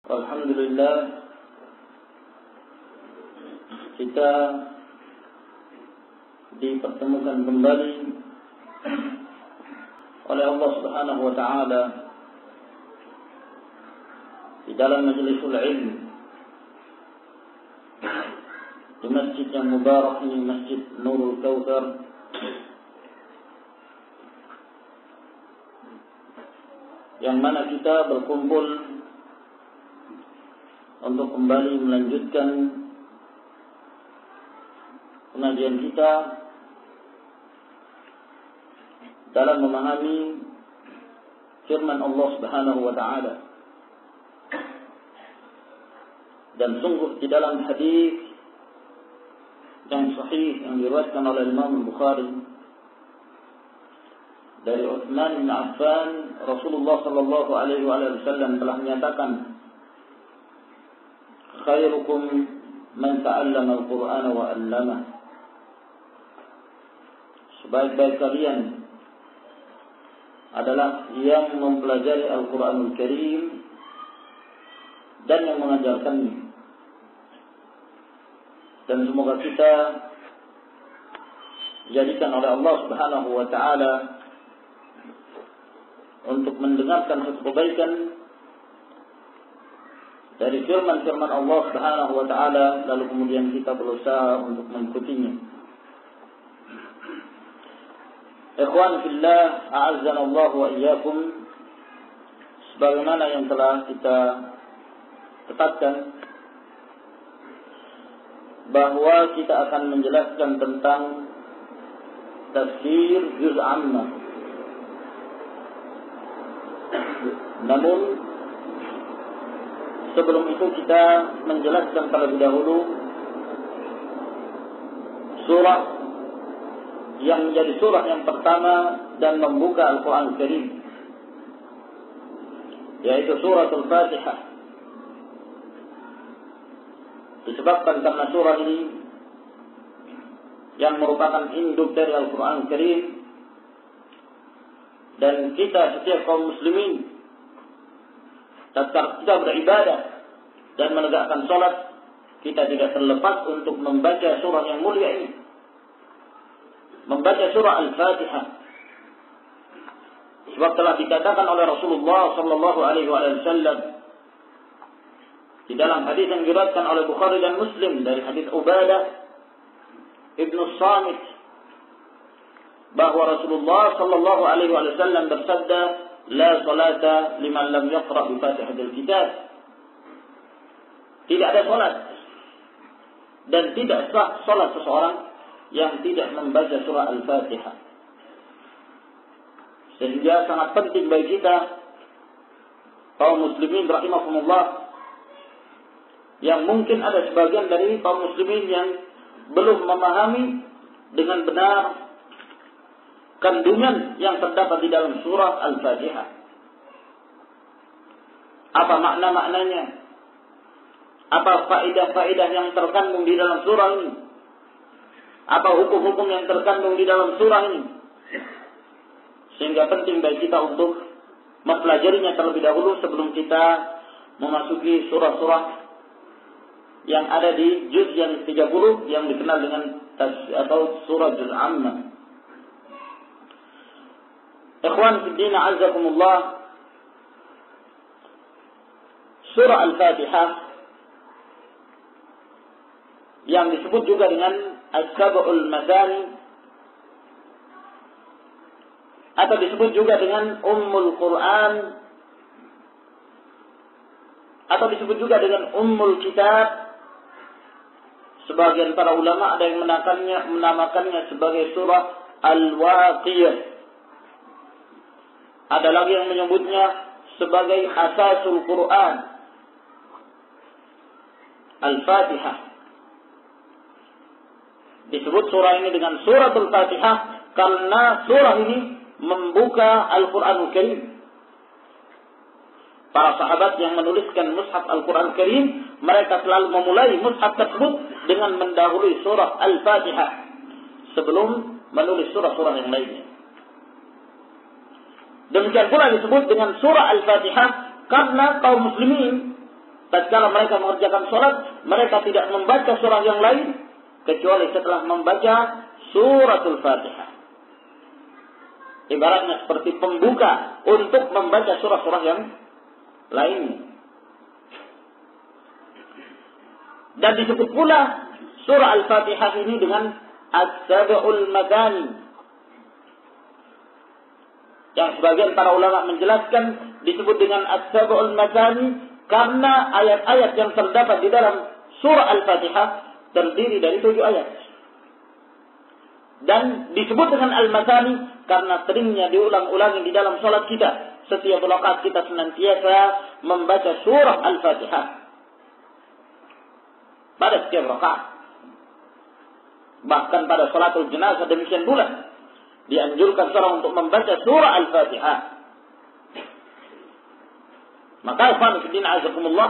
Alhamdulillah, kita dipertemukan kembali oleh Allah Subhanahu wa taala di dalam majlisul ilm di masjid yang mubarak ini, Masjid Nurul Kautsar, yang mana kita berkumpul untuk kembali melanjutkan pengajian kita dalam memahami firman Allah Subhanahu wa taala. Dan sungguh di dalam hadis yang sahih yang diriwayatkan oleh Imam Bukhari dari Utsman bin Affan, Rasulullah sallallahu alaihi wasallam telah menyatakan, khairukum man ta'allama al-Qur'ana wa 'allamah. Sebaik-baik kalian adalah yang mempelajari Al-Qur'anul Karim dan yang mengajarkannya. Dan semoga kita dijadikan oleh Allah Subhanahu wa taala untuk mendengarkan satu kebaikan dari firman-firman Allah Subhanahu wa taala, lalu kemudian kita berusaha untuk mengikutinya. Ikhwan fillah, a'azzana Allah wa iyyakum. Sebagaimana yang telah kita tetapkan bahwa kita akan menjelaskan tentang tafsir juz' amma. Namun sebelum itu kita menjelaskan terlebih dahulu surah yang menjadi surah yang pertama dan membuka Al-Quran Al-Karim, yaitu surah Al-Fatihah. Disebabkan karena surah ini yang merupakan induk dari Al-Quran Al-Karim, dan kita setiap kaum muslimin tatkala kita beribadah dan menegakkan salat, kita tidak terlepas untuk membaca surah yang mulia ini, membaca surah Al-Fatihah. Sebab telah dikatakan oleh Rasulullah sallallahu alaihi wasallam di dalam hadis yang diriwayatkan oleh Bukhari dan Muslim dari hadis Ubadah Ibnu Samit, bahwa Rasulullah sallallahu alaihi wasallam bersabda, la salata liman lam yaqra bi Fatihatil Kitab. Tidak ada salat dan tidak sah salat seseorang yang tidak membaca surah Al-Fatihah. Sehingga sangat penting bagi kita kaum muslimin rahimahumullah, yang mungkin ada sebagian dari kaum muslimin yang belum memahami dengan benar kandungan yang terdapat di dalam surah Al-Fatihah. Apa makna-maknanya? Apa faedah-faedah yang terkandung di dalam surah ini? Apa hukum-hukum yang terkandung di dalam surah ini? Sehingga penting bagi kita untuk mempelajarinya terlebih dahulu sebelum kita memasuki surah-surah yang ada di juz yang 30 yang dikenal dengan atau surah juz amma. Ikhwan fiddin, a'azzakumullah, surah Al-Fatihah yang disebut juga dengan As-Sab'ul Mathani atau disebut juga dengan Ummul Quran atau disebut juga dengan Ummul Kitab. Sebagian para ulama ada yang menamakannya sebagai surah Al-Waqiyah. Ada lagi yang menyebutnya sebagai Asasul Quran, Al-Fatihah. Disebut surah ini dengan suratul Fatihah karena surah ini membuka Al-Quranul Karim. Para sahabat yang menuliskan mushaf Al-Quran Karim, mereka selalu memulai mushaf tersebut dengan mendahului surah Al-Fatihah sebelum menulis surah-surah yang lainnya. Demikian pula disebut dengan surah Al-Fatihah karena kaum muslimin tatkala mereka mengerjakan sholat, mereka tidak membaca surah yang lain kecuali setelah membaca suratul Fatihah. Ibaratnya seperti pembuka untuk membaca surah-surah yang lainnya. Dan disebut pula surah Al-Fatihah ini dengan As-Sab'ul Madani. Yang sebagian para ulama menjelaskan disebut dengan As-Sab'ul Madani karena ayat-ayat yang terdapat di dalam surah Al-Fatihah terdiri dari 7 ayat. Dan disebut dengan Al-Madani karena seringnya diulang-ulangi di dalam salat kita. Setiap rakaat kita senantiasa membaca surah Al-Fatihah pada setiap rakaat. Bahkan pada salatul jenazah demikian pula. Dianjurkan seorang untuk membaca surah Al-Fatihah. Maka ikhwan fillah azakumullah,